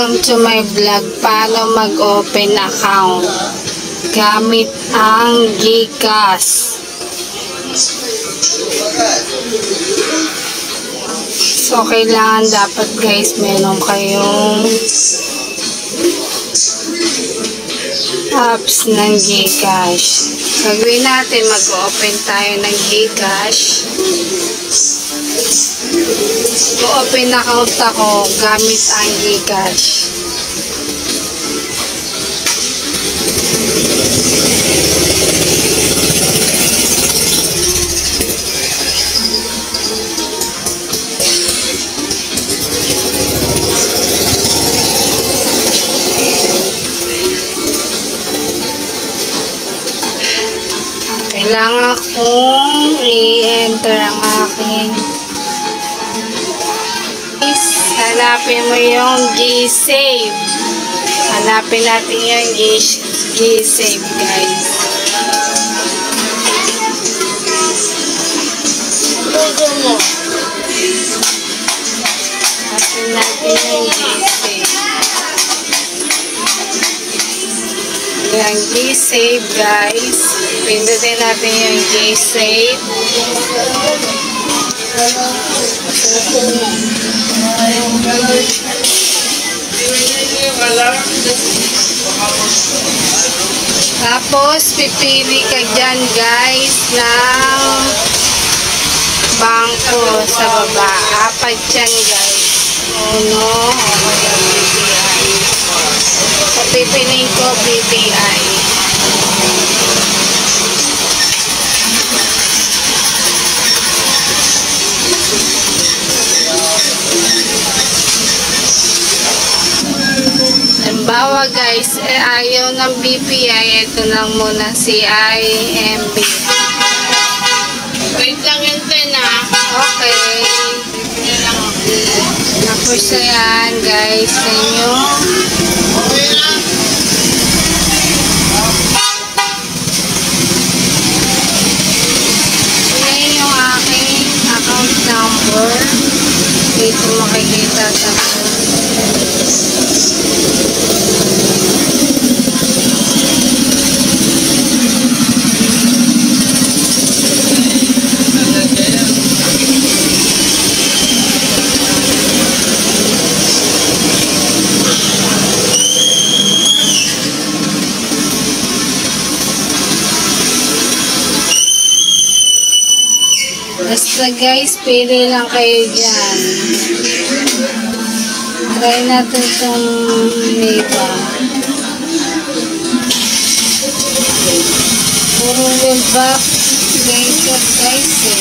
Welcome to my vlog, paano mag-open account gamit ang GCash. So kailangan dapat guys meron kayong apps ng GCash. Gagawin natin, mag-open tayo ng GCash. Open account ako gamit ang GCash. Kailangan kong i-enter ang aking. Hanapin mo yung GSave. Hanapin natin yung GSave guys. Hanapin natin yung GSave. Yung GSave guys. Pindutin natin yung GSave. Tapos pipili ka dyan guys ng bangko sa baba. Apat yan guys. Uno, BPI. So pipiliin ko BPI. Bawa guys, ayaw ng BPI, ito lang muna si IMB. Wait lang yun na. Okay. Tapos na yan guys, sa inyo. Okay na. Yan yung aking account number. Dito makikita tapos. Basta guys, pili lang kayo dyan. Try natin itong Neva. Puro will back guys eh.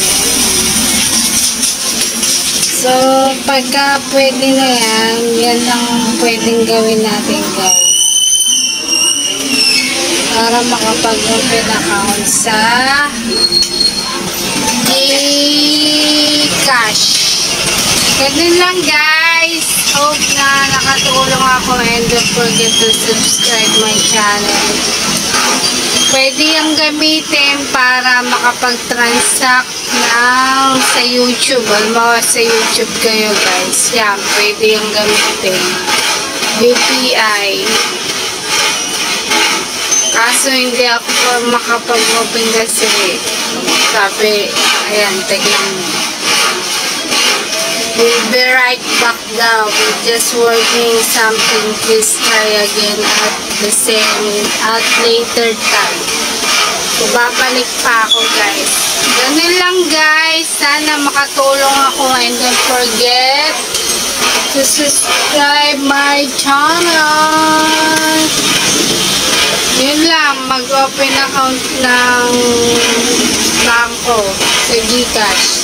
So, pagka pwede na yan, yan lang pwedeng gawin natin guys. Para makapag-open account sa GCash. Ganun lang guys. Hope na nakatulong ako and don't forget to subscribe my channel. Pwede yung gamitin para makapag-transact ng sa YouTube. Halimbawa sa YouTube kayo guys. Yan, pwede yung gamitin. BPI. Kaso hindi ako makapag-open kasi sabi, ayan, tignan mo. We'll be right back now. We're just working something. Please try again at the same at later time. So, babalik pa ako guys. Ganun lang guys. Sana makatulong ako and don't forget to subscribe my channel. Yun lang, mag-open account ng bangko sa GCash.